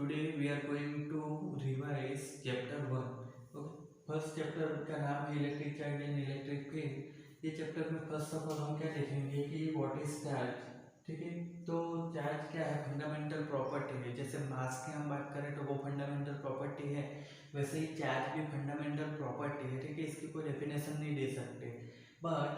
Today we are going to revise chapter 1. तो first chapter का नाम है electric charge and electric field. ये चैप्टर में फर्स्ट ऑफ ऑल हम क्या देखेंगे कि व्हाट इज चार्ज। ठीक है, तो चार्ज क्या है? फंडामेंटल प्रॉपर्टी है। जैसे मास की हम बात करें तो वो फंडामेंटल प्रॉपर्टी है, वैसे ही चार्ज भी फंडामेंटल प्रॉपर्टी है। ठीक है, इसकी कोई डेफिनेशन नहीं दे सकते। बट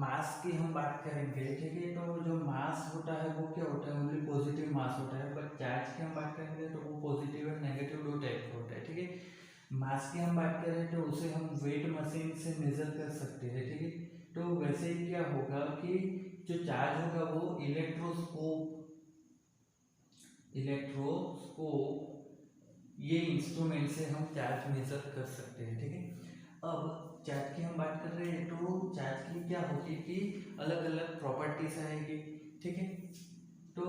मास की हम बात करेंगे, ठीक है, तो जो मास होता है वो क्या होता है? ओनली पॉजिटिव मास होता है। बट चार्ज की हम बात करेंगे तो वो पॉजिटिव और नेगेटिव दो टाइप का होता है। ठीक है, मास की हम बात करें तो उसे हम वेट मशीन से मेजर कर सकते हैं। ठीक है, तो वैसे ही क्या होगा कि जो चार्ज होगा वो इलेक्ट्रोस्कोप ये इंस्ट्रूमेंट से हम चार्ज मेजर कर सकते हैं। ठीक है, अब चार्ज की हम बात कर रहे हैं तो चार्ज की क्या होगी कि अलग अलग प्रॉपर्टीज आएगी। ठीक है, तो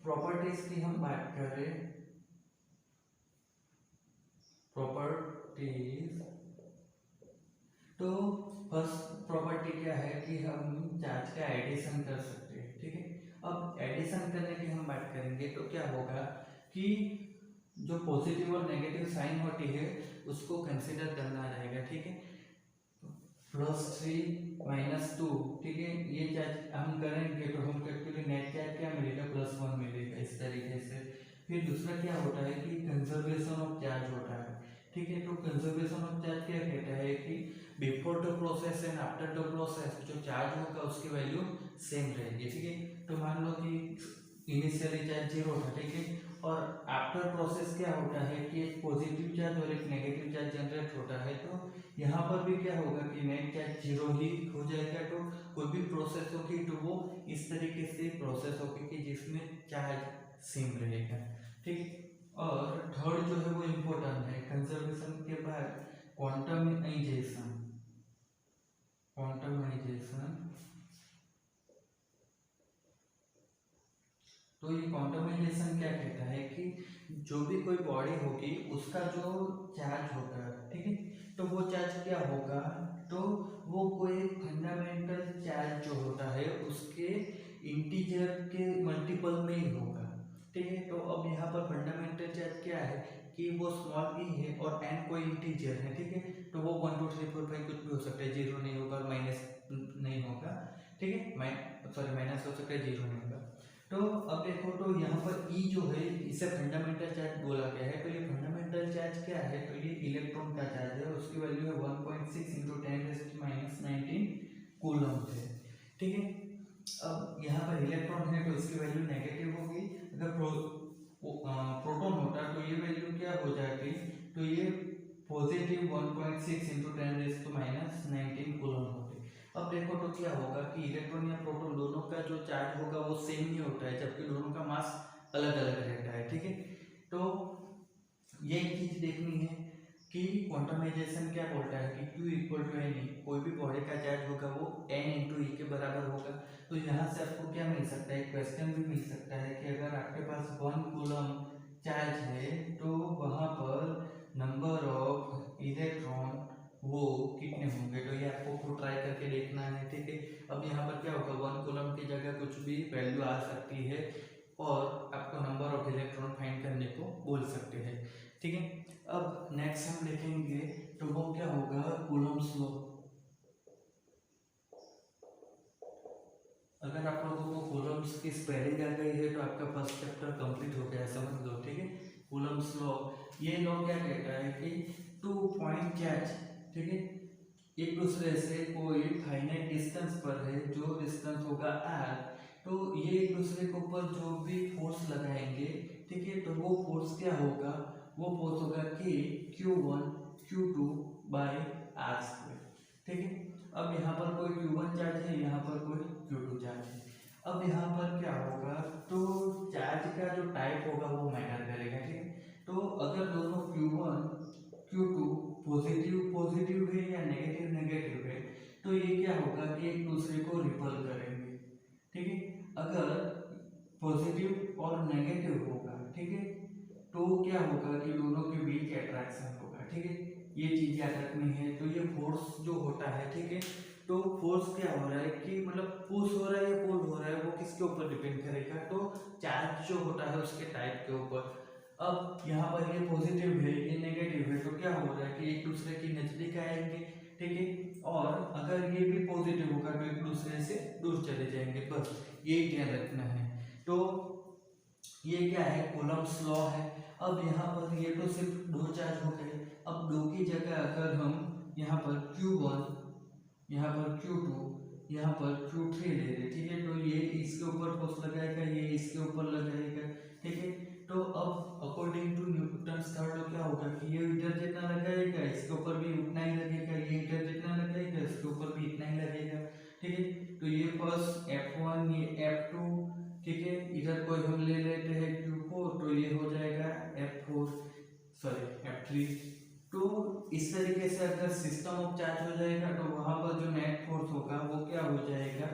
प्रॉपर्टीज की हम बात करें, प्रॉपर्टीज, तो फर्स्ट प्रॉपर्टी क्या है कि हम चार्ज का एडिशन कर सकते हैं। ठीक है, अब एडिशन करने की हम बात करेंगे तो क्या होगा कि जो पॉजिटिव और नेगेटिव साइन होती है उसको कंसिडर करना रहेगा। ठीक है, +3 -2, ठीक है, ये चार्ज हम करेंगे तो हम एक्चुअली नेट चार्ज क्या मिलेगा? +1 मिलेगा, इस तरीके से। फिर दूसरा क्या होता है कि कंजर्वेशन ऑफ चार्ज होता है। ठीक है, तो कंजर्वेशन ऑफ चार्ज क्या कहता है कि before the process and after the process जो चार्ज होगा उसकी वैल्यू सेम रहेगी। ठीक है, तो मान लो कि इनिशियली चार्ज 0 था। ठीक है, और आफ्टर प्रोसेस क्या होता है कि एक पॉजिटिव चार्ज और एक नेगेटिव चार्ज जनरेट होता है। तो यहाँ पर भी क्या होगा कि नेट चार्ज 0 ही हो जाएगा। तो कोई भी प्रोसेस होगी तो वो इस तरीके से प्रोसेस होगी कि जिसमें चार्ज सेम रहेगा। ठीक, और थर्ड जो है वो इम्पोर्टेंट है। कंजर्वेशन के बाद क्वांटमाइजेशन। तो ये क्वांटमाइजेशन क्या कहता है कि जो भी कोई बॉडी होगी उसका जो चार्ज होगा, ठीक है, तो वो चार्ज क्या होगा? तो वो कोई फंडामेंटल चार्ज जो होता है उसके इंटीजर के मल्टीपल में ही होगा। ठीक है, तो अब यहाँ पर फंडामेंटल चार्ज क्या है कि वो स्मॉल ई है और एन कोई इंटीजर है। ठीक है, तो वो 1 2 3 4 5 कुछ भी हो सकता है, 0 नहीं होगा, माइनस नहीं होगा। ठीक है, माइनस हो सकता है, 0 नहीं होगा। तो अब देखो, तो यहाँ पर E जो है इसे फंडामेंटल चार्ज बोला गया है। तो ये फंडामेंटल चार्ज क्या है? तो ये इलेक्ट्रॉन का चार्ज है, उसकी वैल्यू है 1.6 × 10⁻⁹ कूलम है। ठीक है, अब यहाँ पर इलेक्ट्रॉन है तो इसकी वैल्यू नेगेटिव होगी। अगर प्रोटॉन होता तो ये वैल्यू क्या हो जाएगी? तो ये पॉजिटिव 1.6 × 10⁻⁹ कूलम होगी। अब देखो तो क्या होगा कि इलेक्ट्रॉन या प्रोटॉन दोनों का जो चार्ज होगा वो सेम ही होता है, जबकि दोनों का मास अलग अलग रहता है। ठीक है, तो ये चीज देखनी है कि क्वांटमाइजेशन क्या बोलता है कि Q = N, कोई भी बॉडी का चार्ज होगा वो N × E के बराबर होगा। तो यहाँ से आपको क्या मिल सकता है? क्वेश्चन भी मिल सकता है कि अगर आपके पास 1 कूलम चार्ज है तो वहाँ पर नंबर ऑफ इलेक्ट्रॉन वो कितने होंगे? तो ये आपको ट्राई करके देखना है। ठीक है, अब यहाँ पर क्या होगा? 1 कूलम की जगह कुछ भी वैल्यू आ सकती है और आपको नंबर ऑफ इलेक्ट्रॉन फाइंड करने को बोल सकते हैं। ठीक है, अब नेक्स्ट हम देखेंगे तो वो क्या होगा? Coulomb's law. अगर आप लोगों को कूलम्स की स्पेलिंग आ गई है तो आपका फर्स्ट चैप्टर कंप्लीट हो गया, समझ लो। ठीक है, कूलम्स लॉ, ये लॉ क्या कहता है कि 2 पॉइंट चार्ज, ठीक है, एक दूसरे से कोई फाइनाइट डिस्टेंस पर है, जो डिस्टेंस होगा r, तो ये एक दूसरे के ऊपर जो भी फोर्स लगाएंगे, ठीक है, तो वो फोर्स क्या होगा? वो फोर्स होगा कि Q1 Q2/r²। ठीक है, अब यहाँ पर कोई Q1 चार्ज है, यहाँ पर कोई Q2 चार्ज है। अब यहाँ पर क्या होगा? तो चार्ज का जो टाइप होगा वो मैटर करेगा। ठीक है, तो अगर दोनों Q1 Q2 पॉजिटिव है या नेगेटिव है तो ये क्या होगा कि एक दूसरे को रिपल करेंगे। ठीक है, अगर पॉजिटिव और नेगेटिव होगा, ठीक है, तो क्या होगा कि दोनों के बीच अट्रैक्शन होगा। ठीक है, ये चीज याद रखनी है। तो ये फोर्स जो होता है, ठीक है, तो फोर्स क्या हो रहा है कि मतलब पुश हो रहा है या पुल हो रहा है, वो किसके ऊपर डिपेंड करेगा? तो चार्ज जो होता है उसके टाइप के ऊपर। अब यहाँ पर ये पॉजिटिव है, ये नेगेटिव है, तो क्या हो रहा है कि एक दूसरे के नजदीक आएंगे, ठीक है। और अगर ये भी पॉजिटिव होगा तो एक दूसरे से दूर चले जाएंगे, बस ये ध्यान रखना है। तो ये क्या है, कूलम्ब्स लॉ है। अब यहाँ पर ये तो सिर्फ दो चार्ज हो गए। अब दो की जगह अगर हम यहाँ पर Q1, यहाँ पर Q2, यहाँ पर Q3 ले रहे, ठीक है, तो ये इसके ऊपर फोर्स लगाएगा, ये इसके ऊपर लगाएगा, ठीक है। तो अब according to Newton's third law क्या होगा कि ये इधर जितना लगाएगा इसके ऊपर भी उतना ही लगेगा, ये इधर जितना लगाएगा इसके ऊपर भी इतना ही लगेगा, ठीक है। तो ये फर्स्ट F1, ये F2, ठीक है, इधर कोई हम ले लेते हैं Q4, तो ये हो जाएगा F3। तो इस तरीके से अगर सिस्टम ऑफ चार्ज हो जाएगा तो वहां पर जो नेट फोर्स होगा वो क्या हो जाएगा,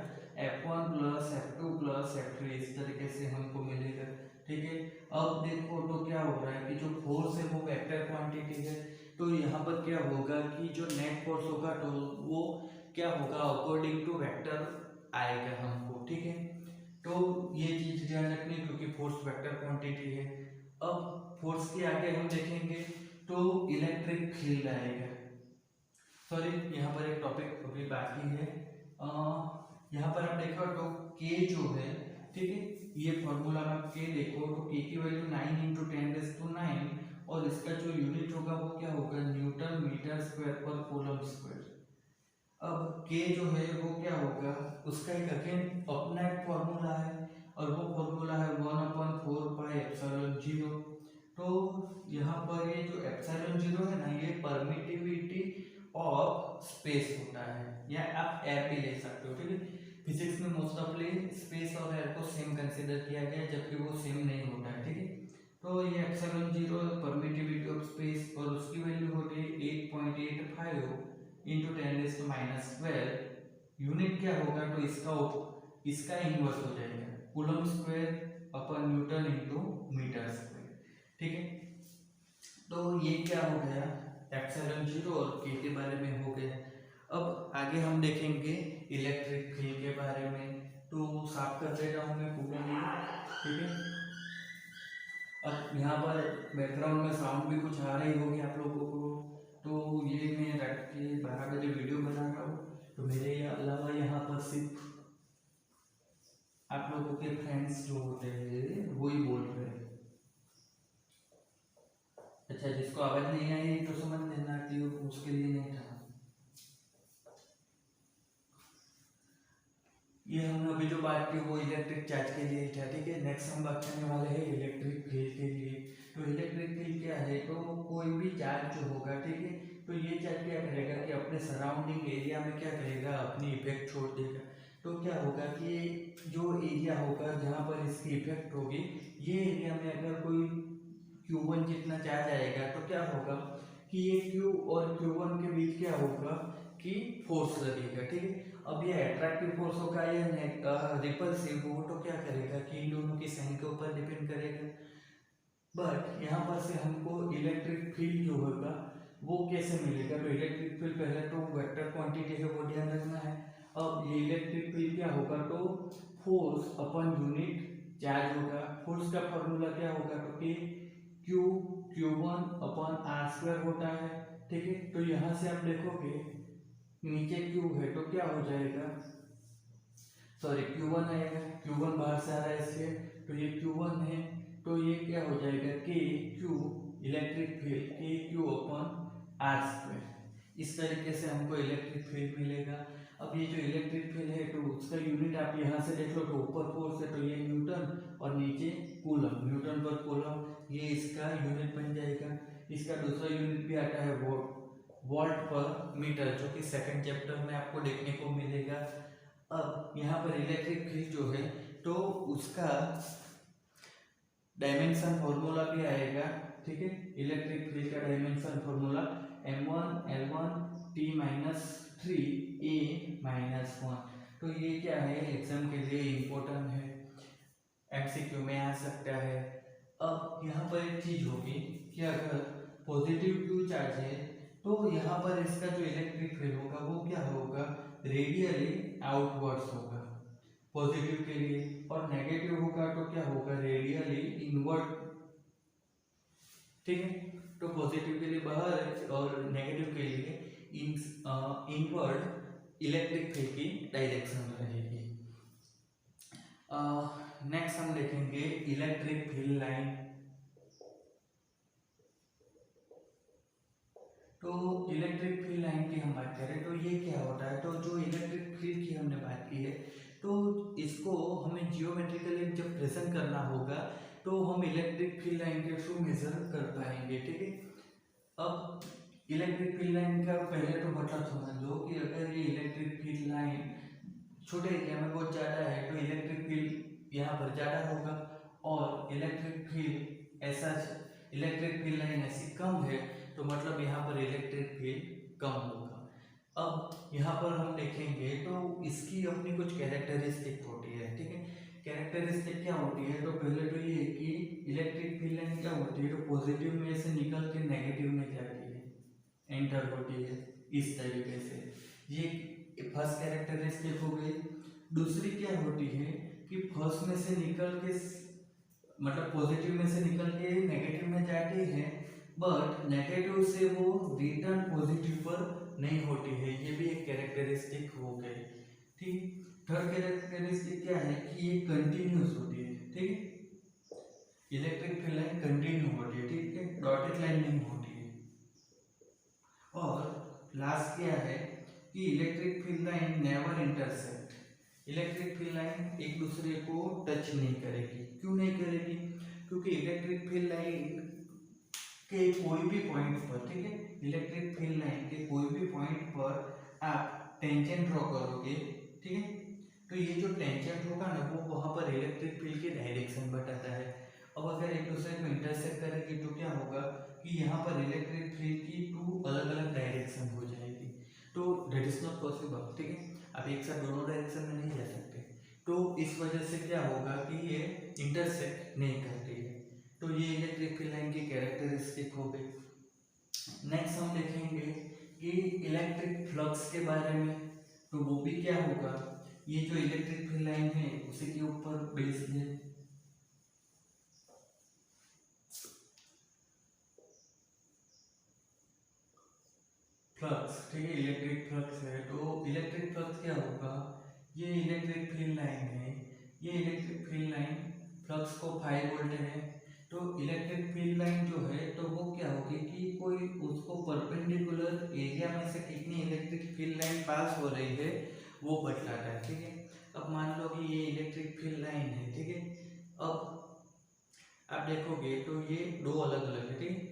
F1 plus F2 plus F3, इस तरीके से हमको मिलेगा, ठीक है। अब देखो तो क्या हो रहा है कि जो फोर्स है वो वेक्टर क्वांटिटी है, तो यहाँ पर क्या होगा कि जो नेट फोर्स होगा तो वो क्या होगा, अकॉर्डिंग टू वेक्टर आएगा हमको, ठीक है। तो ये चीज ध्यान रखनी, क्योंकि फोर्स वेक्टर क्वांटिटी है। अब फोर्स के आगे हम देखेंगे तो इलेक्ट्रिक फील्ड आएगा। सॉरी, यहाँ पर एक टॉपिक अभी बाकी है। यहाँ पर आप देखो तो के जो है, ठीक है, ये फॉर्मूला में के देखो तो के की वैल्यू 9 × 10⁹, और इसका जो यूनिट होगा वो क्या होगा, न्यूटन मीटर स्क्वायर पर कूलम स्क्वायर। अब के जो है वो क्या होगा, उसका एक अगेन अपना एक फॉर्मूला है, और वो फॉर्मूला है 1/4πε0। तो यहाँ पर ये जो ε0 है ना, ये परमिटिविटी ऑफ स्पेस होता है, या आप एयर भी ले सकते हो, ठीक है। फिजिक्स में मोस्ट ऑफली स्पेस और एयर को सेम कंसीडर किया गया है, जबकि वो सेम नहीं होता है, ठीक है। तो ये ε0 परमिटिविटी ऑफ स्पेस, और उसकी वैल्यू होती है 8.85 × 10⁻12। यूनिट क्या होगा, तो इसका इनवर्स हो जाएगा, coulomb square upon newton into metre square, ठीक है। तो ये क्या हो गया, ε0 और के के बारे में हो गया। अब आगे हम देखेंगे इलेक्ट्रिक फील्ड के बारे में, तो साफ कर देता हूँ मैं पूरा नहीं, ठीक है। अब यहाँ पर बैकग्राउंड में साउंड भी कुछ आ रही होगी आप लोगों को, तो ये मैं रख के 12 बजे वीडियो बना रहा हूँ, तो मेरे अलावा यहाँ पर सिर्फ आप लोगों के फ्रेंड्स जो होते हैं वही बोल रहे हैं। अच्छा, जिसको आवाज नहीं आई तो समझ लेना कि उसके लिए नहीं था। ये हम अभी जो बात की वो इलेक्ट्रिक चार्ज के लिए था, ठीक है। नेक्स्ट हम बात करने वाले हैं इलेक्ट्रिक फील्ड के लिए। तो इलेक्ट्रिक फील्ड क्या है, तो कोई भी चार्ज जो होगा, ठीक है, तो ये चार्ज क्या करेगा कि अपने सराउंडिंग एरिया में क्या करेगा, अपनी इफेक्ट छोड़ देगा। तो क्या होगा कि जो एरिया होगा जहाँ पर इसकी इफेक्ट होगी, ये एरिया में अगर कोई Q1 जितना चार्ज आएगा तो क्या होगा कि ये Q और Q1 के बीच क्या होगा कि फोर्स लगेगा, ठीक है। अब ये अट्रैक्टिव फोर्स होगा या रिपल्सिव हो, तो क्या करेगा कि इन दोनों की साइन के ऊपर डिपेंड करेगा। बट यहाँ पर से हमको इलेक्ट्रिक फील्ड जो होगा वो कैसे मिलेगा, तो इलेक्ट्रिक फील्ड पहले तो वेक्टर क्वांटिटी है वो ध्यान रखना है। अब ये इलेक्ट्रिक फील्ड क्या होगा, तो फोर्स अपन यूनिट चार्ज होगा। फोर्स का फॉर्मूला क्या होगा, तो कि Q1/r² होता है, ठीक है। तो यहाँ से आप देखोगे नीचे Q है तो क्या हो जाएगा, सॉरी Q1 आएगा, Q1 बाहर से आ रहा है इसलिए, तो ये Q1 है, तो ये क्या हो जाएगा KQ इलेक्ट्रिक फील्ड KQ/r²। इस तरीके से हमको इलेक्ट्रिक फील्ड मिलेगा। अब ये जो इलेक्ट्रिक फील्ड है तो उसका यूनिट आप यहाँ से देख लो, तो ऊपर फोर्स है तो ये न्यूटन और नीचे कूलम, न्यूटन पर कूलम, ये इसका यूनिट बन जाएगा। इसका दूसरा यूनिट भी आता है वोल्ट पर मीटर, जो कि सेकंड चैप्टर में आपको देखने को मिलेगा। अब यहाँ पर इलेक्ट्रिक फील्ड जो है तो उसका डायमेंशन फॉर्मूला भी आएगा, ठीक है। इलेक्ट्रिक फील्ड का डायमेंशन फॉर्मूला m1L1T-3A-1। तो ये क्या है, एग्जाम के लिए इम्पोर्टेंट है, एमसीक्यू में आ सकता है। अब यहाँ पर एक चीज होगी कि अगर पॉजिटिव क्यू चार्ज है तो यहाँ पर इसका जो इलेक्ट्रिक फील्ड होगा वो क्या होगा, रेडियली आउटवर्ड्स होगा पॉजिटिव के लिए, और नेगेटिव होगा तो क्या होगा, रेडियली इनवर्ड ठीक है। तो पॉजिटिव के लिए बाहर और नेगेटिव के लिए इनवर्ड इलेक्ट्रिक फील्ड की डायरेक्शन रहेगी। नेक्स्ट हम देखेंगे इलेक्ट्रिक फील्ड लाइन। तो इलेक्ट्रिक फील्ड लाइन की हम बात करें तो ये क्या होता है, तो जो इलेक्ट्रिक फील्ड की हमने बात की है तो इसको हमें जियोमेट्रिकली जब प्रेजेंट करना होगा तो हम इलेक्ट्रिक फील्ड लाइन के थ्रू मेजर कर पाएंगे। ठीक है। अब इलेक्ट्रिक फील्ड लाइन का पहले तो मतलब समझ लो कि अगर ये इलेक्ट्रिक फील्ड लाइन छोटे एरिया में बहुत ज़्यादा है तो इलेक्ट्रिक फील्ड यहाँ पर ज़्यादा होगा, और इलेक्ट्रिक फील्ड ऐसा इलेक्ट्रिक फील्ड लाइन ऐसी कम है तो मतलब यहाँ पर इलेक्ट्रिक फील्ड कम होगा। अब यहाँ पर हम देखेंगे तो इसकी अपनी कुछ कैरेक्टरिस्टिक होती है। ठीक है। कैरेक्टरिस्टिक क्या होती है, तो पहले तो ये कि इलेक्ट्रिक फील्ड लाइन क्या होती है, तो पॉजिटिव में से निकल के नेगेटिव में जाती है, एंटर होती है इस तरीके से। ये फर्स्ट कैरेक्टरिस्टिक हो गई। दूसरी क्या होती है कि फर्स्ट में से निकल के मतलब पॉजिटिव में से निकल के नेगेटिव में जाती है, बट नेगेटिव से वो रिटर्न पॉजिटिव पर नहीं होती है। ये भी एक कैरेक्टरिस्टिक हो गई। ठीक। थर्ड कैरेक्टरिस्टिक क्या है कि ये कंटिन्यूस होती है। ठीक है। इलेक्ट्रिक फील्ड लाइन कंटिन्यू होती है। ठीक है, डॉटेड लाइन नहीं होती है। और लास्ट क्या है कि electric field line never intersect. Electric field line एक दूसरे को टच नहीं करेगी। क्यों नहीं करेगी, क्योंकि इलेक्ट्रिक फील्ड लाइन के कोई भी पॉइंट पर, ठीक है, इलेक्ट्रिक फील्ड लाइन के कोई भी पॉइंट पर आप टेंजेंट ड्रॉ करोगे। ठीक है। तो ये जो टेंजेंट होगा ना वो वहां पर इलेक्ट्रिक फील्ड की डायरेक्शन बताता है। अब अगर एक दूसरे को इंटरसेक्ट करेगी तो क्या होगा कि यहाँ पर इलेक्ट्रिक फील्ड की टू अलग अलग डायरेक्शन हो जाएगी। तो दैट इज नॉट पॉसिबल। ठीक है। आप एक साथ दोनों डायरेक्शन में नहीं जा सकते। तो इस वजह से क्या होगा कि ये इंटरसेक्ट नहीं करती है। तो ये इलेक्ट्रिक फील्ड लाइन की कैरेक्टरिस्टिक हो गई। नेक्स्ट हम देखेंगे कि इलेक्ट्रिक फ्लक्स के बारे में। तो वो भी क्या होगा, ये जो इलेक्ट्रिक फील्ड लाइन है उसी के ऊपर बेस्ड है। फ्लक्स, ठीक है, इलेक्ट्रिक फ्लक्स है। तो इलेक्ट्रिक फ्लक्स क्या होगा, ये इलेक्ट्रिक फील्ड लाइन है, ये इलेक्ट्रिक फील्ड लाइन फ्लक्स को 5 वोल्ट है। तो इलेक्ट्रिक फील्ड लाइन जो है तो वो क्या होगी कि कोई उसको परपेंडिकुलर एरिया में से कितनी इलेक्ट्रिक फील्ड लाइन पास हो रही है वो बतलाता है। ठीक है। अब मान लो कि ये इलेक्ट्रिक फील्ड लाइन है। ठीक है। अब आप देखोगे तो ये दो अलग अलग है। ठीक है।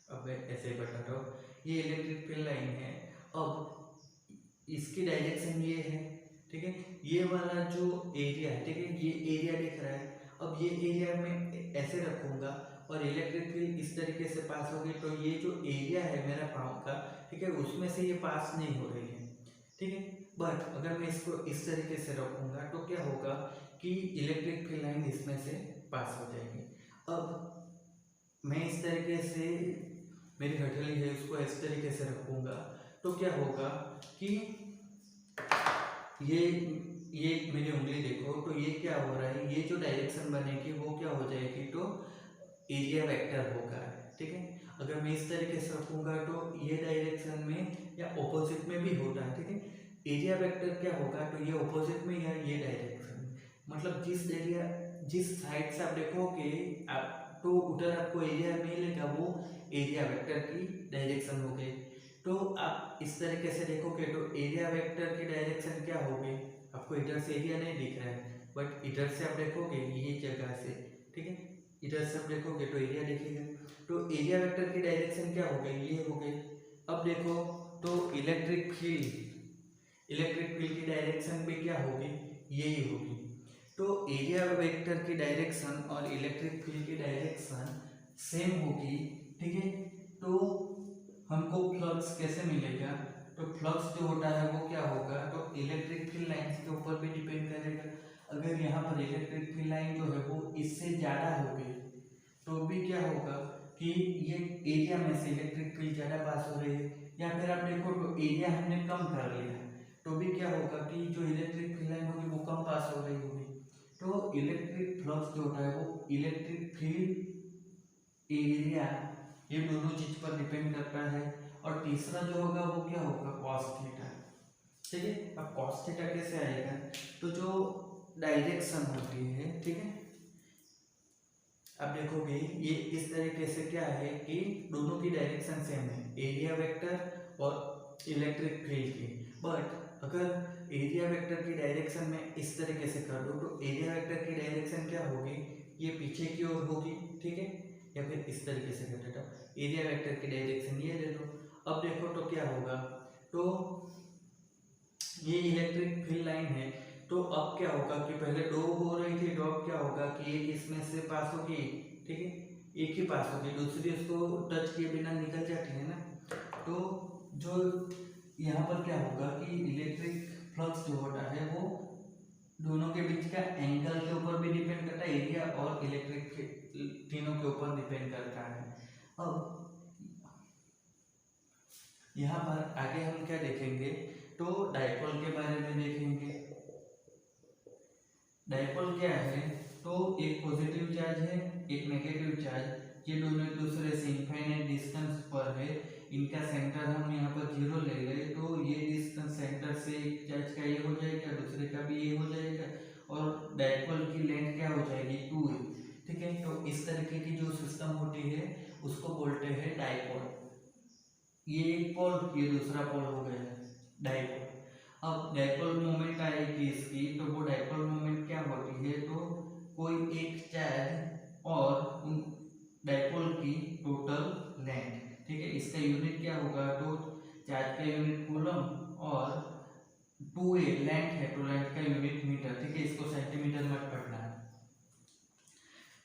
अब ऐसे बता रहा हूँ, ये इलेक्ट्रिक फील्ड लाइन है। अब इसकी डायरेक्शन ये है। ठीक है। ये वाला जो एरिया है, ठीक है, ये एरिया दिख रहा है। अब ये एरिया में ऐसे रखूंगा और इलेक्ट्रिक फील्ड इस तरीके से पास होगी, तो ये जो एरिया है मेरा पाँव का, ठीक है, उसमें से ये पास नहीं हो रही है। ठीक है। बट अगर मैं इसको इस तरीके से रखूंगा तो क्या होगा कि इलेक्ट्रिक फील्ड लाइन इसमें से पास हो जाएगी। अब मैं इस तरीके से मेरी हथेली है उसको इस तरीके से रखूंगा तो क्या होगा कि ये मेरी उंगली देखो, तो ये क्या हो रहा है, ये जो डायरेक्शन बनेगी वो क्या हो जाएगी, तो एरिया वेक्टर होगा। ठीक है। अगर मैं इस तरीके से रखूंगा तो ये डायरेक्शन में या ऑपोजिट में भी होता है। ठीक है। एरिया वेक्टर क्या होगा, तो ये ऑपोजिट में या ये डायरेक्शन में, मतलब जिस साइड से आप देखोगे आप तो उधर आपको एरिया मिलेगा, वो एरिया वेक्टर की डायरेक्शन हो गई। तो आप इस तरीके से देखोगे तो एरिया वेक्टर की डायरेक्शन क्या होगी, आपको इधर से एरिया नहीं दिख रहा है बट इधर से आप देखोगे ये जगह से, ठीक है, इधर से आप देखोगे तो एरिया दिखेगा। तो एरिया वेक्टर की डायरेक्शन क्या हो गई, ये हो गई। अब देखो तो इलेक्ट्रिक फील्ड की डायरेक्शन भी क्या होगी, यही होगी। तो एरिया वेक्टर की डायरेक्शन और इलेक्ट्रिक फील्ड की डायरेक्शन सेम होगी। ठीक है। तो हमको फ्लक्स कैसे मिलेगा, तो फ्लक्स जो होता है वो क्या होगा, तो इलेक्ट्रिक फील्ड लाइन के ऊपर भी डिपेंड करेगा। अगर यहाँ पर इलेक्ट्रिक फील्ड लाइन जो है वो इससे ज़्यादा हो गई तो भी क्या होगा कि ये एरिया में से इलेक्ट्रिक फील्ड ज़्यादा पास हो रही है, या फिर आप देखो तो एरिया हमने कम कर लिया तो भी क्या होगा कि जो इलेक्ट्रिक फील्ड लाइन होगी वो कम पास हो रही होगी। तो इलेक्ट्रिक फ्लक्स जो होता है वो इलेक्ट्रिक फील्ड एरिया, ये दोनों चीज पर डिपेंड करता है। और तीसरा जो होगा वो क्या होगा, कॉस थीटा। ठीक है, अब कॉस थीटा कैसे आएगा, तो जो डायरेक्शन होती है, ठीक है, अब देखोगे ये इस तरीके से क्या है कि दोनों की डायरेक्शन सेम है, एरिया वेक्टर और इलेक्ट्रिक फील्ड की। बट अगर एरिया वेक्टर की डायरेक्शन में इस तरीके से कर दो तो एरिया वेक्टर की डायरेक्शन क्या होगी, ये पीछे की ओर होगी, ठीक है, या फिर इस तरीके से कर देता हूँ, एरिया वेक्टर की डायरेक्शन ये ले लो। अब देखो तो क्या होगा, तो ये इलेक्ट्रिक फील्ड लाइन है, तो अब क्या होगा कि पहले दो हो रही थी, तो अब क्या होगा कि एक इसमें से पास होगी, ठीक है, एक ही पास होगी, दूसरी उसको टच किए बिना निकल जाती है ना। तो जो यहाँ पर क्या होगा कि इलेक्ट्रिक फ्लक्स जो होता है वो दोनों के बीच का एंगल के ऊपर भी डिपेंड करता है, एरिया और इलेक्ट्रिक तीनों के ऊपर डिपेंड करता है। अब यहाँ पर आगे हम क्या देखेंगे, तो डायपोल के बारे में देखेंगे। डायपोल क्या है, तो एक पॉजिटिव चार्ज है, एक नेगेटिव चार्ज, ये दोनों एक दूसरे से इनफाइनाइट डिस्टेंस पर है, इनका सेंटर हम यहाँ पर 0 ले गए, तो ये डिस्टेंस सेंटर से एक चार्ज का ये हो जाएगा, दूसरे का भी ये हो जाएगा, और डायपोल की लेंथ क्या हो जाएगी, 2a। ठीक है, तो इस तरीके की जो सिस्टम होती है उसको बोलते हैं डायपोल। ये एक पोल, ये दूसरा पोल हो गया डायपोल। अब डायपोल मोमेंट आएगी इसकी, तो वो डायपोल मोमेंट क्या होती है, तो कोई एक चार्ज और उन डायपोल की टोटल लेंथ, ठीक है, इसका यूनिट क्या होगा, तो चार्ज का यूनिट कूलम और 2a लेंथ है, तो लेंथ का यूनिट मीटर, ठीक है, इसको सेंटीमीटर में पढ़ना है।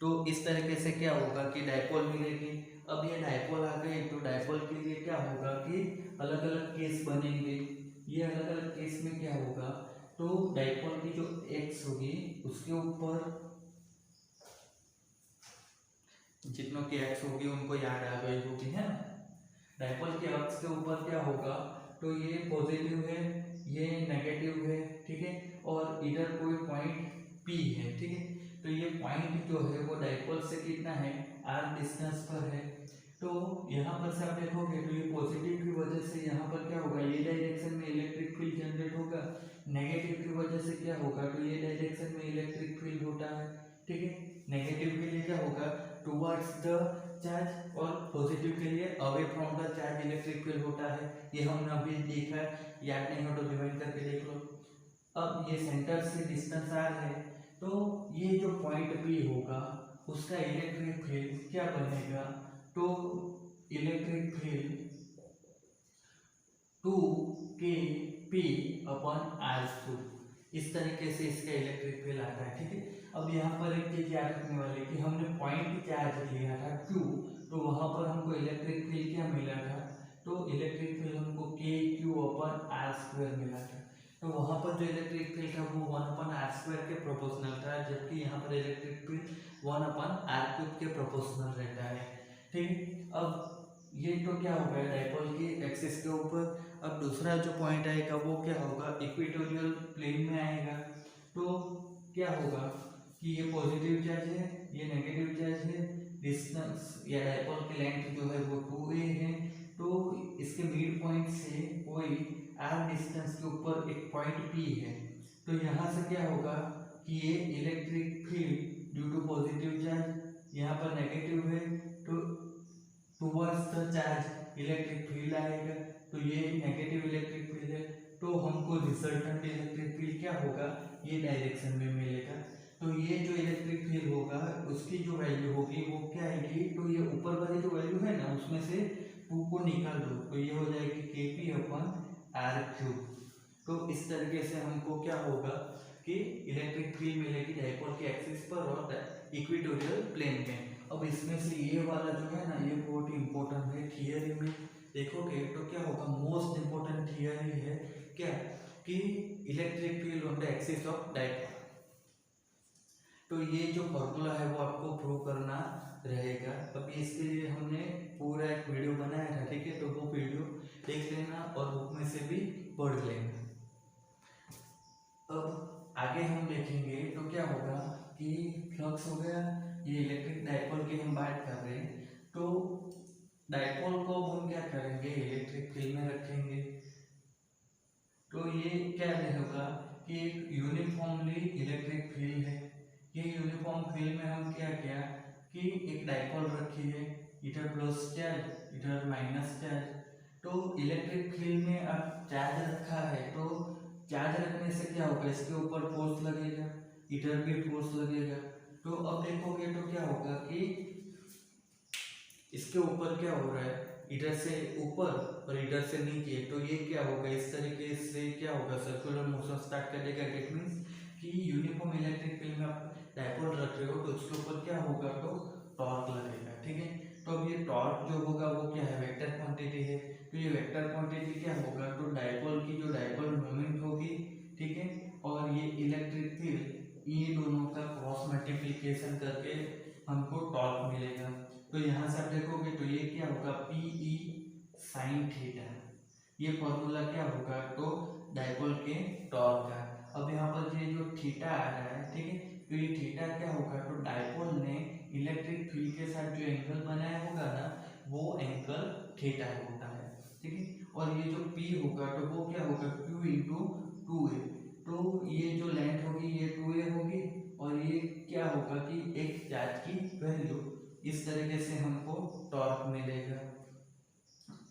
तो इस तरीके से क्या होगा कि डायपोल मिलेगी। अब ये डायपोल आ गए, तो डायपोल के लिए क्या होगा कि अलग अलग केस बनेंगे। ये अलग अलग केस में क्या होगा, तो डायपोल की जो एक्स होगी उसके ऊपर, जितनों की एक्स होगी उनको याद आ गई होगी, है ना। डायपोल के अक्ष के ऊपर क्या होगा, तो ये पॉजिटिव है, ये नेगेटिव है, ठीक है, और इधर कोई पॉइंट P है, ठीक है, तो ये पॉइंट जो है वो डायपोल से कितना है, r डिस्टेंस पर है। तो यहाँ पर से आप देखोगे तो ये पॉजिटिव की वजह से यहाँ पर क्या होगा, ये डायरेक्शन में इलेक्ट्रिक फील्ड जनरेट होगा, नेगेटिव की वजह से क्या होगा, तो ये डायरेक्शन में इलेक्ट्रिक फील्ड होता है, ठीक है। नेगेटिव के लिए क्या होगा, टुवर्ड्स द चार्ज, और पॉजिटिव के लिए away from the charge electric field होता है। ये हमने अभी देखा, याद नहीं हो तो डिवाइड करके देख लो। अब ये सेंटर से डिस्टेंस r है, तो ये जो पॉइंट P होगा उसका इलेक्ट्रिक फील्ड क्या बनेगा, तो इलेक्ट्रिक फील्ड 2kp/r², इस तरीके से इसका इलेक्ट्रिक फील्ड आता है, ठीक है। अब यहाँ पर एक चीज याद रखने वाली कि हमने पॉइंट चार्ज लिया था Q, तो वहां पर हमको इलेक्ट्रिक फील्ड क्या मिला था, तो इलेक्ट्रिक फील्ड हमको kq/r² मिला था। तो वहां पर जो इलेक्ट्रिक फील्ड था वो 1/r² के प्रोपोर्शनल था, जबकि यहाँ पर इलेक्ट्रिक फील्ड 1/r³ के प्रोपोर्शनल रहता है, ठीक है। अब ये तो क्या हो गया डायपोल की एक्सिस के ऊपर। अब दूसरा जो पॉइंट आएगा वो क्या होगा, इक्वेटोरियल प्लेन में आएगा। तो क्या होगा कि ये पॉजिटिव चार्ज है, ये नेगेटिव चार्ज है, डिस्टेंस या डायपोल की लेंथ जो है वो 2a है, तो इसके मिड पॉइंट से कोई r डिस्टेंस के ऊपर एक पॉइंट P है। तो यहाँ से क्या होगा कि ये electric field due to positive charge, यहाँ पर नेगेटिव है, तो towards the charge electric field आएगा, तो ये नेगेटिव इलेक्ट्रिक फील्ड है, तो हमको रिजल्टेंट इलेक्ट्रिक फील्ड क्या होगा, ये डायरेक्शन में मिलेगा। तो ये जो इलेक्ट्रिक फील्ड होगा उसकी जो वैल्यू होगी वो क्या आएगी, तो ये ऊपर वाली जो वैल्यू है ना उसमें से 2 को निकाल दो, तो ये हो जाएगी kp/r³। तो इस तरीके से हमको क्या होगा कि इलेक्ट्रिक फील्ड मिलेगी डायपोल के एक्सिस पर और इक्वेटोरियल प्लेन में। अब इसमें से ये वाला जो है ना ये बहुत ही इंपॉर्टेंट है, थियरी में देखोगे तो क्या होगा, मोस्ट इंपॉर्टेंट थियरी है क्या, कि electric field on the axis of dipole. तो ये जो फॉर्मूला है वो आपको प्रूव करना रहेगा। अभी इसके लिए हमने पूरा एक वीडियो बनाया था, ठीक है, तो वो वीडियो देख लेना और बुक में से भी पढ़ लेना। अब आगे हम देखेंगे तो क्या होगा कि फ्लक्स हो गया, ये इलेक्ट्रिक डायपोल की हम बात कर रहे हैं। यूनिफॉर्म फील्ड में हम क्या किया कि एक डाइपोल रखी है, इधर प्लस चार्ज इधर माइनस चार्ज। तो इलेक्ट्रिक फील्ड में अब चार्ज रखा है, तो चार्ज रखने से क्या होगा, इसके ऊपर फोर्स लगेगा, इधर भी फोर्स लगेगा। तो अब देखोगे तो क्या होगा कि इसके ऊपर क्या हो रहा है, इधर से ऊपर और इधर से नीचे, तो ये क्या होगा, इस तरीके से क्या होगा, सर्कुलर मोशन स्टार्ट करेगा। इट मींस कि यूनिफॉर्म इलेक्ट्रिक फील्ड में आप डाइपोल रख रहे हो तो उसके ऊपर क्या होगा, तो टॉर्क लगेगा, ठीक है। तो अब ये टॉर्क जो होगा वो क्या है, वेक्टर क्वांटिटी है। तो ये वेक्टर क्वांटिटी क्या होगा, तो डाइपोल की जो डाइपोल मोमेंट होगी, ठीक है, और ये इलेक्ट्रिक फील्ड, ये दोनों का क्रॉस मल्टीप्लिकेशन करके हमको टॉर्क मिलेगा। तो यहाँ से आप देखोगे तो ये क्या होगा, पी ई साइन थीटा, ये फॉर्मूला क्या होगा, तो डाइपोल के टॉर्क का। अब यहाँ पर ये जो थीटा आ रहा है, ठीक है, तो ये थीटा क्या होगा, तो डाइपोल ने इलेक्ट्रिक फील्ड के साथ जो एंगल बनाया होगा ना, वो एंगल थीटा होता है, ठीक है। और ये जो पी होगा तो वो क्या होगा, क्यू इंटू 2a। तो ये जो लेंथ होगी ये 2a होगी, और ये क्या होगा कि एक चार्ज की वैल्यू, इस तरीके से हमको टॉर्क मिलेगा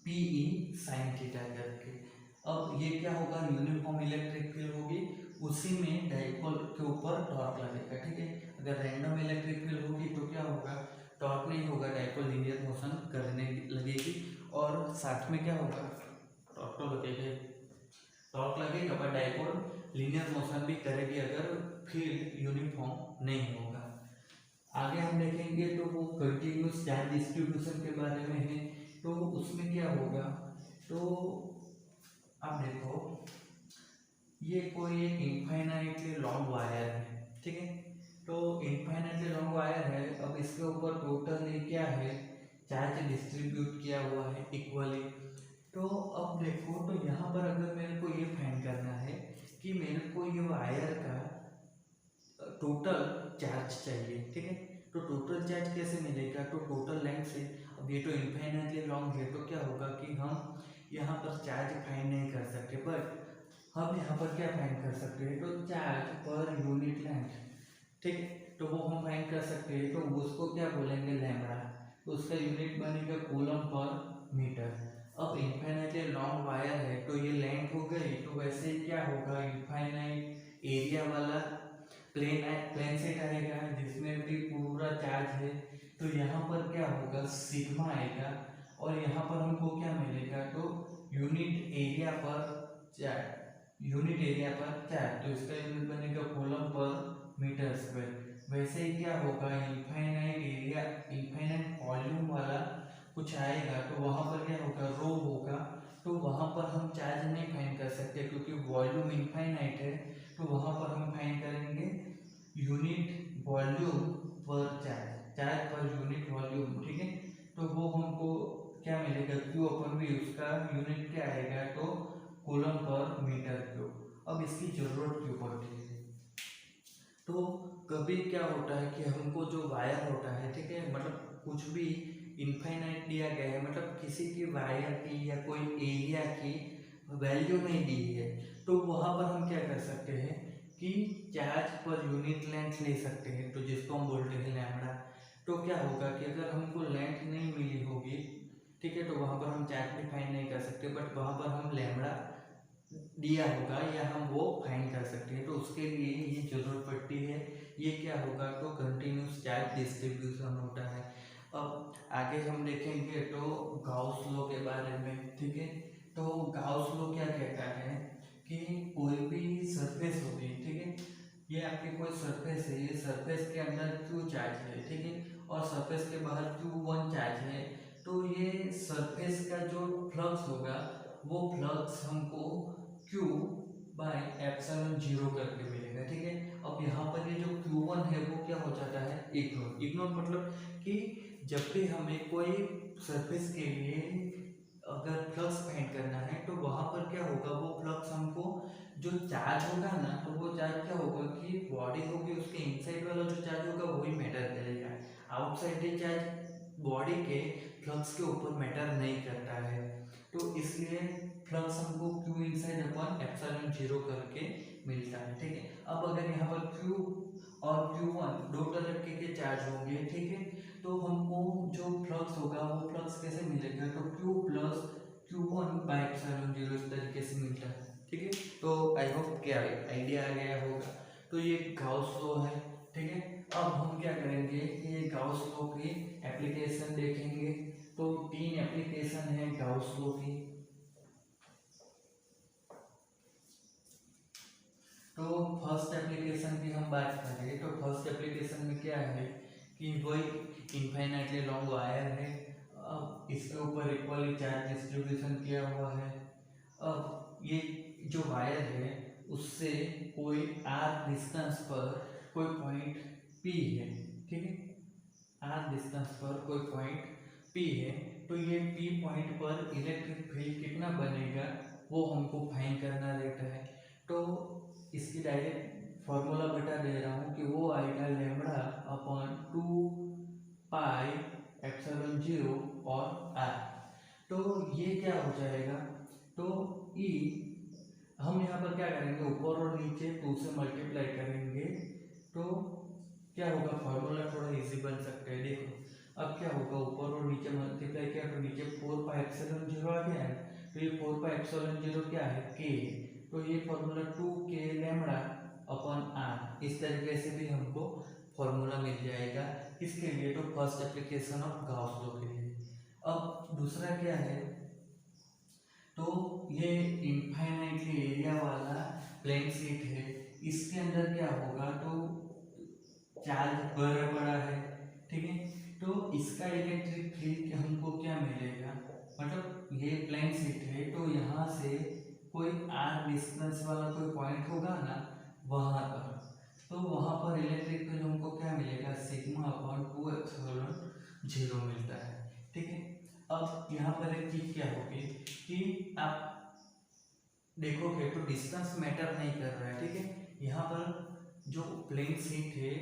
पी ई साइन थीटा करके। अब ये क्या होगा, यूनिफॉर्म इलेक्ट्रिक फील्ड होगी, उसी में डाइपोल के ऊपर टॉर्क लगेगा, ठीक है। अगर रैंडम इलेक्ट्रिक फील्ड होगी तो क्या होगा, टॉर्क नहीं होगा, डाइपोल लीनियर मोशन करने लगेगी, और साथ में क्या होगा, टॉर्क तो लगेगा, टॉर्क लगेगा पर डाइपोल लीनियर मोशन भी करेगी अगर फील्ड यूनिफॉर्म नहीं होगा। आगे हम देखेंगे तो वो कंटिन्यूस चार्ज डिस्ट्रीब्यूशन के बारे में है। तो उसमें क्या होगा, तो आप देखो ये कोई एक इनफाइनाइटली लॉन्ग वायर है, ठीक है। तो इनफाइनाइटली लॉन्ग वायर है, अब इसके ऊपर टोटली क्या है, चार्ज डिस्ट्रीब्यूट किया हुआ है इक्वली। तो अब देखो, तो यहाँ पर अगर मेरे को ये फाइंड करना है कि मेरे को ये वायर का टोटल चार्ज चाहिए, ठीक है। तो टोटल चार्ज कैसे मिलेगा, तो टोटल लेंथ से, अब ये तो इनफाइनाइटली लॉन्ग है तो क्या होगा कि हम यहाँ पर चार्ज फाइंड नहीं कर सकते, बट हम यहाँ पर क्या फाइंड कर सकते हैं, तो चार्ज पर यूनिट लेंथ, ठीक है, तो वो हम फाइंड कर सकते हैं। तो उसको क्या बोलेंगे, लैम्बडा, तो उसका यूनिट बनेगा कूलम पर मीटर। अब इनफाइनाइटली लॉन्ग वायर है तो ये लेंथ हो गई, तो वैसे ही क्या होगा, इनफाइनाइट एरिया वाला प्लेन सेट आएगा जिसमें भी पूरा चार्ज है, तो यहाँ पर क्या होगा, सिग्मा आएगा, और यहाँ पर हमको क्या मिलेगा, तो यूनिट एरिया पर चार्ज, यूनिट एरिया पर चार्ज, तो इसका यूनिट बनेगा कूलम पर मीटर स्क्वायर। वैसे ही क्या होगा, इनफाइनाइट एरिया, इनफाइनाइट वॉल्यूम वाला कुछ आएगा, तो वहाँ पर क्या होगा, रो होगा, तो वहाँ पर हम चार्ज नहीं फाइंड कर सकते क्योंकि वॉल्यूम इनफाइनाइट है। तो वहाँ पर हम फाइंड करेंगे यूनिट वॉल्यूम पर charge, charge per unit volume, ठीक है। तो वो हमको क्या मिलेगा, क्यू अपन भी, उसका यूनिट क्या आएगा, तो कूलम पर मीटर क्यूब। अब इसकी जरूरत क्यों पड़ती है, तो कभी क्या होता है कि हमको जो वायर होता है, ठीक है, मतलब कुछ भी इनफाइनाइट दिया गया है, मतलब किसी की वायर की या कोई एरिया की वैल्यू नहीं दी है, तो वहाँ पर हम क्या कर सकते हैं कि चार्ज पर यूनिट लेंथ ले सकते हैं, तो जिसको हम बोलते हैं लैम्बडा। तो क्या होगा कि अगर हमको लेंथ नहीं मिली होगी, ठीक है, तो वहाँ पर हम चार्ज भी फाइंड नहीं कर सकते, बट वहाँ पर हम लैम्बडा दिया होगा या हम वो फाइंड कर सकते हैं, तो उसके लिए ये जरूरत पड़ती है। ये क्या होगा, तो कंटिन्यूस चार्ज डिस्ट्रीब्यूशन होता है। अब आगे हम देखेंगे तो गाउस लॉ के बारे में, ठीक है। तो गाउस लॉ क्या कहता है कि कोई भी सरफेस होगी, ठीक है, ये आपकी कोई सरफेस है, ये सरफेस के अंदर क्यू चार्ज है, ठीक है, और सरफेस के बाहर Q1 चार्ज है, तो ये सरफेस का जो फ्लक्स होगा वो फ्लक्स हमको Q बाय एप्सिलॉन 0 करके मिलेगा, ठीक है। अब यहाँ पर ये जो Q1 है वो क्या हो जाता है, इग्नोर। इग्नोर मतलब कि जब भी हमें कोई सरफेस के लिए अगर फ्लक्स फाइंड करना है तो वहाँ पर क्या होगा, वो फ्लक्स हमको जो चार्ज होगा ना, तो वो चार्ज क्या होगा कि बॉडी होगी, उसके इनसाइड वाला जो चार्ज होगा वही मैटर करेगा, आउटसाइड चार्ज बॉडी के फ्लक्स के ऊपर मैटर नहीं करता है। तो इसलिए फ्लक्स हमको Q इनसाइड अपन एप्सिलॉन 0 करके मिलता है, ठीक है। अब अगर यहाँ पर Q और Q1 दो तरीके के चार्ज होंगे, ठीक है। तो हमको जो फ्लक्स होगा वो फ्लक्स कैसे मिलेगा, तो Q plus Q1 by epsilon zero इस तरीके से मिलता है, ठीक है। तो आई होप क्या आइडिया आ गया होगा। तो ये गाउस लॉ है, ठीक है। अब हम क्या करेंगे कि ये गाउस लॉ की एप्लीकेशन देखेंगे। तो 3 एप्लीकेशन है गाउस लॉ की। तो फर्स्ट एप्लीकेशन की हम बात करें तो फर्स्ट एप्लीकेशन में क्या है कि वही इनफाइनाइटली लॉन्ग वायर है। अब इसके ऊपर इक्वली चार्ज डिस्ट्रीब्यूशन किया हुआ है। अब ये जो वायर है उससे कोई आर डिस्टेंस पर कोई पॉइंट पी है, ठीक है। आर डिस्टेंस पर कोई पॉइंट पी है। तो ये पी पॉइंट पर इलेक्ट्रिक फील्ड कितना बनेगा वो हमको फाइंड करना रहता है। तो इसकी डायरेक्ट फॉर्मूला बता दे रहा हूँ कि वो आएगा lambda upon 2 pi epsilon zero और आर। तो ये क्या हो जाएगा, तो ई हम यहाँ पर क्या करेंगे ऊपर और नीचे 2 से मल्टीप्लाई करेंगे। तो क्या होगा, फॉर्मूला थोड़ा इजी बन सकता है। देखो अब क्या होगा, ऊपर और नीचे मल्टीप्लाई किया तो नीचे 4 पाई एप्सिलॉन जीरो आ गया है। तो ये 4 पाई एप्सिलॉन जीरो क्या है, के है। तो ये formula 2k lambda upon are इस तरीके से भी हमको फॉर्मूला मिल जाएगा। किसके लिए, तो first application of Gauss law के लिए। अब दूसरा क्या है, तो ये इनफाइनाइटली एरिया वाला प्लेन शीट है। इसके अंदर क्या होगा, तो चार्ज बड़ा बड़ा है, ठीक है। तो इसका इलेक्ट्रिक फील्ड हमको क्या मिलेगा, मतलब ये प्लेन शीट है तो यहाँ से कोई आर डिस्टेंस वाला कोई पॉइंट होगा ना वहाँ पर, तो वहाँ पर इलेक्ट्रिक फील्ड हमको क्या मिलेगा, सिग्मा अपॉन 2 एप्सिलॉन जीरो मिलता है, ठीक है। अब यहाँ पर एक चीज क्या होगी कि आप देखोगे तो डिस्टेंस मैटर नहीं कर रहा है, ठीक है। यहाँ पर जो प्लेन शीट है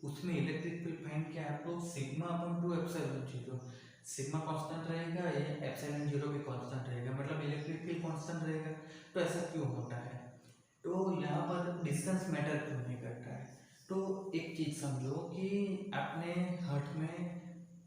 उसमें इलेक्ट्रिक फील्ड फाइंड क्या है, तो sigma upon 2 epsilon zero, sigma constant रहेगा या एप्सिलॉन जीरो भी कांस्टेंट रहेगा, मतलब इलेक्ट्रिक फील्ड कांस्टेंट रहेगा। तो ऐसा क्यों होता है, तो यहाँ पर डिस्टेंस मैटर क्यों नहीं करता है। तो एक चीज समझो कि अपने हाथ में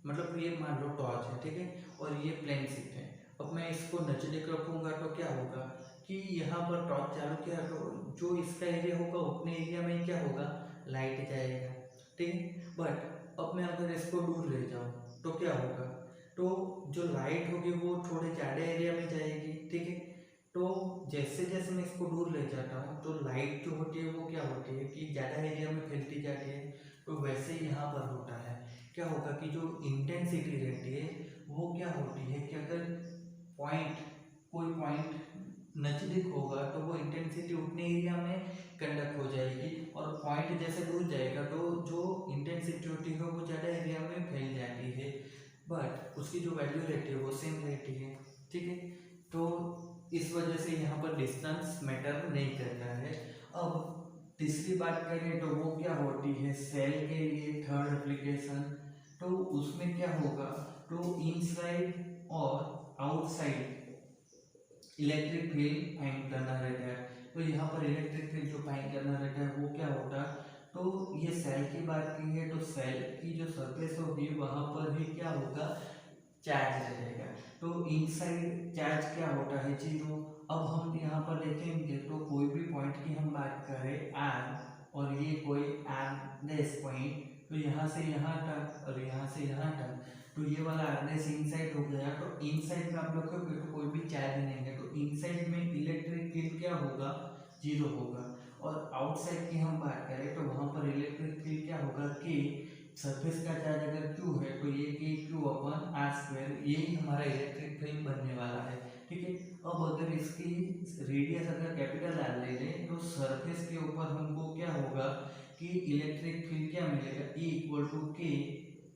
मतलब ये मान लो टॉर्च है, ठीक है, और ये प्लेन शीट है। अब मैं इसको नजदीक रखूंगा तो क्या होगा कि यहाँ पर टॉर्च चालू किया तो जो इसका एरिया होगा उतने एरिया में क्या होगा, लाइट जाएगा, ठीक है। बट अब मैं अगर इसको दूर ले जाऊँ तो क्या होगा, तो जो लाइट होगी वो थोड़े ज़्यादा एरिया में जाएगी, ठीक है। तो जैसे जैसे मैं इसको दूर ले जाता हूँ तो लाइट जो होती है वो क्या होती है कि ज़्यादा एरिया में फैलती जाती है। तो वैसे ही यहाँ पर होता है, क्या होगा कि जो इंटेंसिटी रहती है वो क्या होती है कि अगर कोई पॉइंट नजदीक होगा तो वो इंटेंसिटी उतने एरिया में कंडक्ट हो जाएगी, और पॉइंट जैसे दूर जाएगा तो जो इंटेंसिटी होती है वो ज़्यादा एरिया में फैल जाती है, बट उसकी जो वैल्यू रहती है वो सेम रहती है, ठीक है। तो इस वजह से यहाँ पर डिस्टेंस मैटर नहीं करता है। अब तीसरी बात करें तो वो क्या होती है सेल के लिए थर्ड एप्लीकेशन। तो उसमें क्या होगा, तो इनसाइड और आउटसाइड इलेक्ट्रिक फील्ड फाइंड करना रहता है। तो यहाँ पर इलेक्ट्रिक फील्ड जो फाइंड करना रहता है वो क्या होता है, तो ये सेल की बात की है तो सेल की जो सरफेस होगी वहाँ पर भी क्या होगा, चार्ज रहेगा। तो इनसाइड चार्ज क्या होता है, जीरो। अब हम यहाँ पर देखेंगे तो कोई भी पॉइंट की हम बात करें आर, और ये कोई आर डैश पॉइंट, तो यहाँ से यहाँ तक और यहाँ से यहाँ तक, तो ये वाला आर डैश इनसाइड हो गया। तो इनसाइड में आप देखोगे तो कोई भी चार्ज नहीं है, तो इनसाइड में इलेक्ट्रिक फील्ड क्या होगा, जीरो होगा। और आउटसाइड की हम बात करें तो वहाँ पर इलेक्ट्रिक फील्ड क्या होगा, कि सरफेस का चार्ज अगर क्यू है तो ये कि क्यू अपन आर स्क्वायर, यही हमारा इलेक्ट्रिक फील्ड बनने वाला है, ठीक है। अब अगर इसकी रेडियस अगर कैपिटल आर ले लें तो सरफेस के ऊपर हमको क्या होगा कि इलेक्ट्रिक फील्ड क्या मिलेगा, ई इक्वल टू के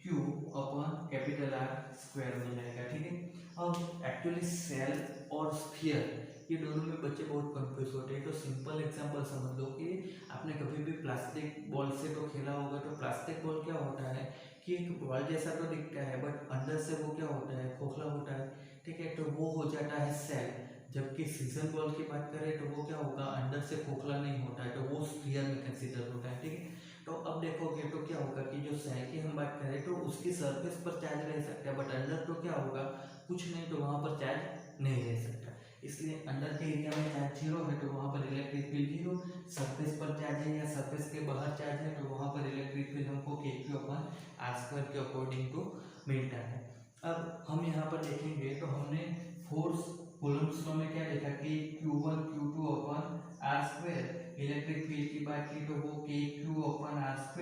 क्यू अपन कैपिटल आर स्क्वायर मिल जाएगा, ठीक है। अब एक्चुअली सेल और स्फीयर ये दोनों में बच्चे बहुत कंफ्यूज होते हैं। तो सिंपल एग्जांपल समझ लो कि आपने कभी भी प्लास्टिक बॉल से तो खेला होगा। तो प्लास्टिक बॉल क्या होता है कि एक बॉल जैसा तो दिखता है बट अंदर से वो क्या होता है, खोखला होता है, ठीक है। तो वो हो जाता है सेल। जबकि सीजन बॉल की बात करें तो वो क्या होगा, अंदर से खोखला नहीं होता है, तो वो स्फीयर में कंसीडर होता है, ठीक है। तो अब देखोगे तो क्या होगा कि जो सेल की हम बात करें तो उसकी सरफेस पर चार्ज रह सकता है, बट अंदर तो क्या होगा, कुछ नहीं, तो वहाँ पर चार्ज नहीं रह सकता। इसलिए अंदर के एरिया में चार्ज जीरो है तो वहाँ पर इलेक्ट्रिक फील्ड जीरो, सरफेस पर चार्ज है या सरफेस के बाहर चार्ज है तो वहाँ पर इलेक्ट्रिक फील्ड हमको Q/R² के अकॉर्डिंग टू मिलता है। अब हम यहाँ पर देखेंगे तो हमने फोर्स कूलम्ब्स लॉ में क्या देखा कि Q1 Q2/R², इलेक्ट्रिक फील्ड की बात की तो वो KQ/R²।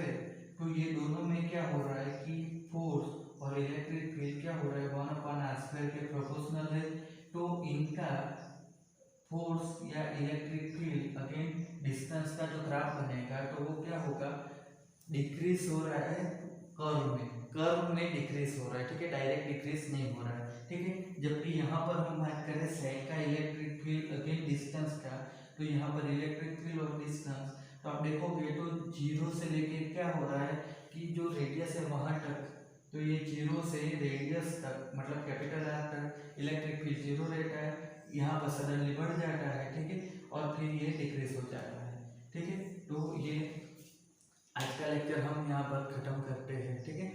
तो ये दोनों में क्या हो रहा है कि फोर्स और इलेक्ट्रिक फील्ड क्या हो रहा है 1/R² के प्रोपोर्शनल है। तो इनका फोर्स या इलेक्ट्रिक फील्ड अगेन डिस्टेंस का जो ग्राफ बनेगा तो वो क्या होगा, डिक्रीज हो रहा है कर्व में डिक्रीज हो रहा है, ठीक है, डायरेक्ट डिक्रीज नहीं हो रहा है, ठीक है। जबकि यहाँ पर हम बात करें सेल का इलेक्ट्रिक फील्ड अगेन डिस्टेंस का, तो यहाँ पर इलेक्ट्रिक फील्ड और डिस्टेंस, तो आप देखोगे तो जीरो से लेके क्या हो रहा है कि जो रेडियस है वहाँ तक, तो ये जीरो से रेडियस तक मतलब कैपिटल R तक इलेक्ट्रिक फील्ड जीरो रहता है, यहाँ पर सडनली बढ़ जाता है, ठीक है, और फिर ये डिक्रीज हो जाता है, ठीक है। तो ये आज का लेक्चर हम यहाँ पर खत्म करते हैं, ठीक है।